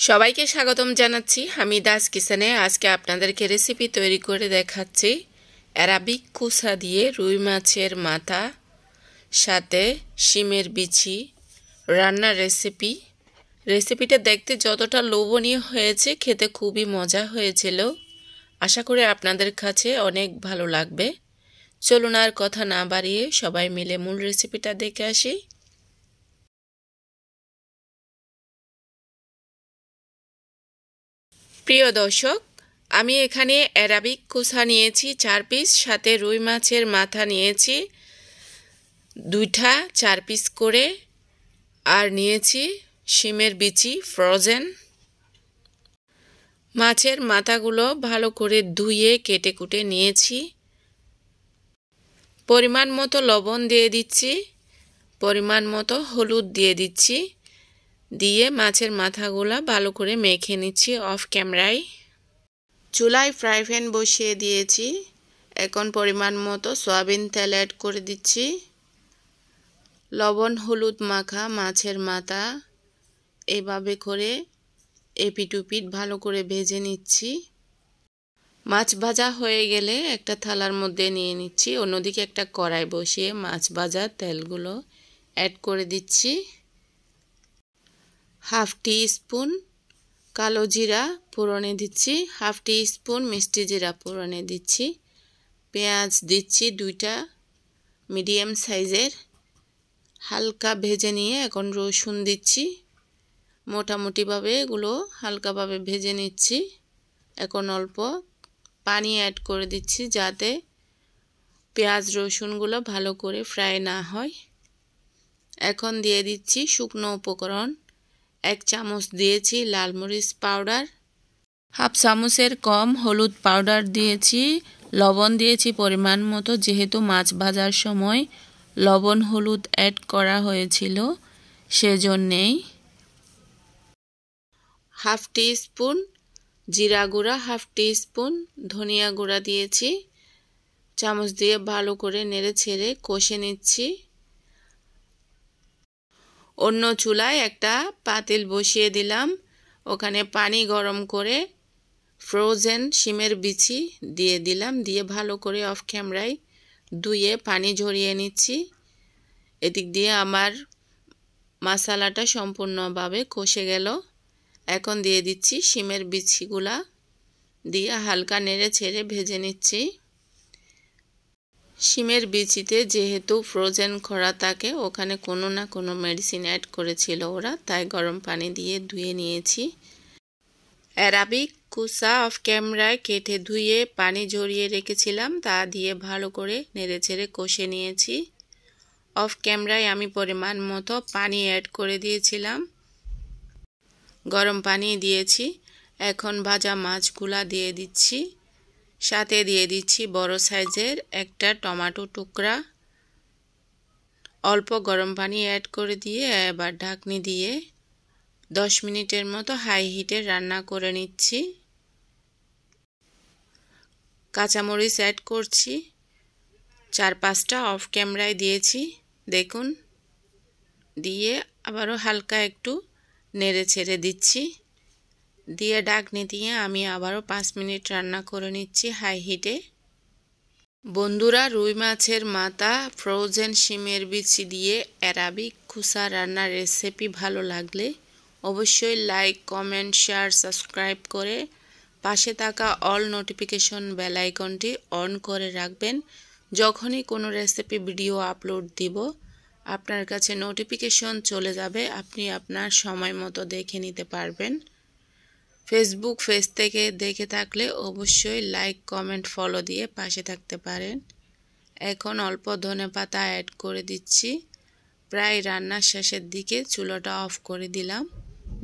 সবাইকে স্বাগতম জানাচ্ছি হামিদাস কিচেনে। আজকে আপনাদেরকে রেসিপি তৈরি করে দেখাচ্ছি অ্যারাবিক কুসা দিয়ে রুই মাছের মাথা সাথে শিমের বিচি রান্নার রেসিপিটা দেখতে যতটা লোভনীয় হয়েছে খেতে খুবই মজা হয়েছিল। আশা করি আপনাদের কাছে অনেক ভালো লাগবে। চলুন আর কথা না বাড়িয়ে সবাই মিলে মূল রেসিপিটা দেখে আসি। প্রিয় দর্শক, আমি এখানে অ্যারাবিক কুসা নিয়েছি 4 পিস, সাথে রুই মাছের মাথা নিয়েছি 2টা 4 পিস করে, আর নিয়েছি শিমের বিচি ফ্রোজেন। মাছের মাথাগুলো ভালো করে ধুয়ে কেটে কুটে নিয়েছি। পরিমাণ মতো লবণ দিয়ে দিচ্ছি, পরিমাণ মতো হলুদ দিয়ে দিচ্ছি, দিয়ে মাছের মাথাগুলো ভালো করে মেখে নিচ্ছি অফ ক্যামেরায়। চুলায় ফ্রাই প্যান বসিয়ে দিয়েছি। এখন পরিমাণ মতো সয়াবিন তেল অ্যাড করে দিচ্ছি। লবণ হলুদ মাখা মাছের মাথা এভাবে করে এপিট ওপিট ভালো করে ভেজে নিচ্ছি। মাছ ভাজা হয়ে গেলে একটা থালার মধ্যে নিয়ে নিচ্ছি। অন্যদিকে একটা কড়াই বসিয়ে মাছ ভাজা তেলগুলো অ্যাড করে দিচ্ছি। হাফ টি স্পুন কালো জিরা ফোড়নে দিচ্ছি, হাফ টি স্পুন মিষ্টি জিরা ফোড়নে দিচ্ছি। পেঁয়াজ দিচ্ছি 2টা মিডিয়াম সাইজের, হালকা ভেজে নিয়ে এখন রসুন দিচ্ছি। মোটামুটিভাবে এগুলো হালকাভাবে ভেজে নিচ্ছি। এখন অল্প পানি অ্যাড করে দিচ্ছি যাতে পেঁয়াজ রসুনগুলো ভালো করে ফ্রাই না হয়। এখন দিয়ে দিচ্ছি শুকনো উপকরণ। 1 চামচ দিয়েছি লাল মরিচ পাউডার, হাফ চামচের কম হলুদ পাউডার দিয়েছি, লবণ দিয়েছি পরিমাণ মতো, যেহেতু মাছ ভাজার সময় লবণ হলুদ অ্যাড করা হয়েছিল সেজন্যেই। হাফ টি স্পুন জিরা গুঁড়া, হাফ টি স্পুন ধনিয়া গুঁড়া দিয়েছি। চামচ দিয়ে ভালো করে নেড়ে ছেড়ে কষে নিচ্ছি। অন্য চুলায় একটা পাতিল বসিয়ে দিলাম, ওখানে পানি গরম করে ফ্রোজেন শিমের বিচি দিয়ে দিলাম, দিয়ে ভালো করে অফ ক্যামেরায় ধুয়ে পানি ঝরিয়ে নিচ্ছি। এদিক দিয়ে আমার মশলাটা সম্পূর্ণভাবে কষে গেল। এখন দিয়ে দিচ্ছি শিমের বিচিগুলা, দিয়ে হালকা নেড়ে ছেড়ে ভেজে নিচ্ছি। শিমের বিচিতে যেহেতু ফ্রোজেন করা থাকে, ওখানে কোনো না কোনো মেডিসিন অ্যাড করেছিল ওরা, তাই গরম পানি দিয়ে ধুয়ে নিয়েছি। অ্যারাবিক কুসা অফ ক্যামেরায় কেটে ধুয়ে পানি ঝরিয়ে রেখেছিলাম, তা দিয়ে ভালো করে নেড়ে ছেড়ে কষে নিয়েছি। অফ ক্যামেরায় আমি পরিমাণ মতো পানি অ্যাড করে দিয়েছিলাম, গরম পানি দিয়েছি। এখন ভাজা মাছগুলা দিয়ে দিচ্ছি, সাথে দিয়ে দিচ্ছি বড় সাইজের একটা টমেটো টুকরা। অল্প গরম পানি অ্যাড করে দিয়ে এবার ঢাকনি দিয়ে 10 মিনিটের মতো হাই হিটে রান্না করে নিচ্ছি। কাঁচামরিচ অ্যাড করছি 4-5টা, অফ ক্যামেরায় দিয়েছি দেখুন, দিয়ে আবারও হালকা একটু নেড়ে ছেড়ে দিচ্ছি, দিয়ে ঢাকনি দিয়ে আমি আবারও 5 মিনিট রান্না করে নিচ্ছি হাই হিটে। বন্ধুরা, রুই মাছের মাথা ফ্রোজেন শিমের বিচি দিয়ে অ্যারাবিক কুসা রান্নার রেসিপি ভালো লাগলে অবশ্যই লাইক কমেন্ট শেয়ার সাবস্ক্রাইব করে পাশে থাকা অল নোটিফিকেশন বেল আইকনটি অন করে রাখবেন। যখনই কোনো রেসিপি ভিডিও আপলোড দিব আপনার কাছে নোটিফিকেশন চলে যাবে, আপনি আপনার সময় মতো দেখে নিতে পারবেন। ফেসবুক পেজ থেকে দেখে থাকলে অবশ্যই লাইক কমেন্ট ফলো দিয়ে পাশে থাকতে পারেন। এখন অল্প ধনেপাতা অ্যাড করে দিচ্ছি। প্রায় রান্নার শেষের দিকে চুলাটা অফ করে দিলাম।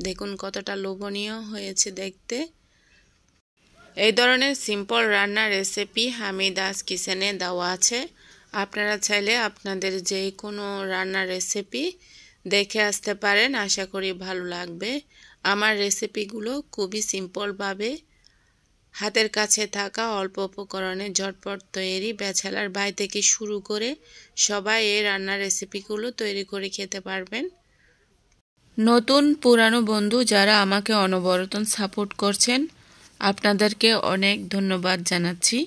দেখুন কতটা লোভনীয় হয়েছে দেখতে। এই ধরনের সিম্পল রান্নার রেসিপি হামিদাস কিচেনে দেওয়া আছে, আপনারা চাইলে আপনাদের যে কোনো রান্নার রেসিপি দেখে আসতে পারেন। আশা করি ভালো লাগবে। আমার রেসিপিগুলো খুবই সিম্পলভাবে হাতের কাছে থাকা অল্প উপকরণে ঝটপট তৈরি, ব্যাচেলার ভাই থেকে শুরু করে সবাই এই রান্নার রেসিপিগুলো তৈরি করে খেতে পারবেন। নতুন পুরানো বন্ধু যারা আমাকে অনবরত সাপোর্ট করছেন, আপনাদেরকে অনেক ধন্যবাদ জানাচ্ছি।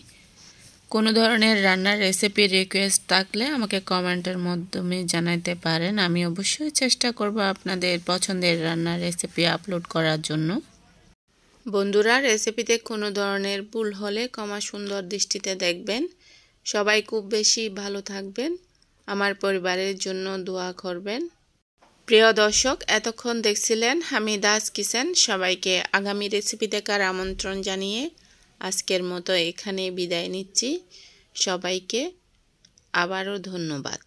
কোনো ধরনের রান্নার রেসিপি রিকোয়েস্ট থাকলে আমাকে কমেন্টের মাধ্যমে জানাতে পারেন। আমি অবশ্যই চেষ্টা করব আপনাদের পছন্দের রান্নার রেসিপি আপলোড করার জন্য। বন্ধুরা, রেসিপিতে কোনো ধরনের ভুল হলে ক্ষমা সুন্দর দৃষ্টিতে দেখবেন। সবাই খুব বেশি ভালো থাকবেন, আমার পরিবারের জন্য দোয়া করবেন। প্রিয় দর্শক, এতক্ষণ দেখছিলেন হামিদাস কিচেন। সবাইকে আগামী রেসিপি দেখার আমন্ত্রণ জানিয়ে আজকের মতো এখানে বিদায় নিচ্ছি। সবাইকে আবারও ধন্যবাদ।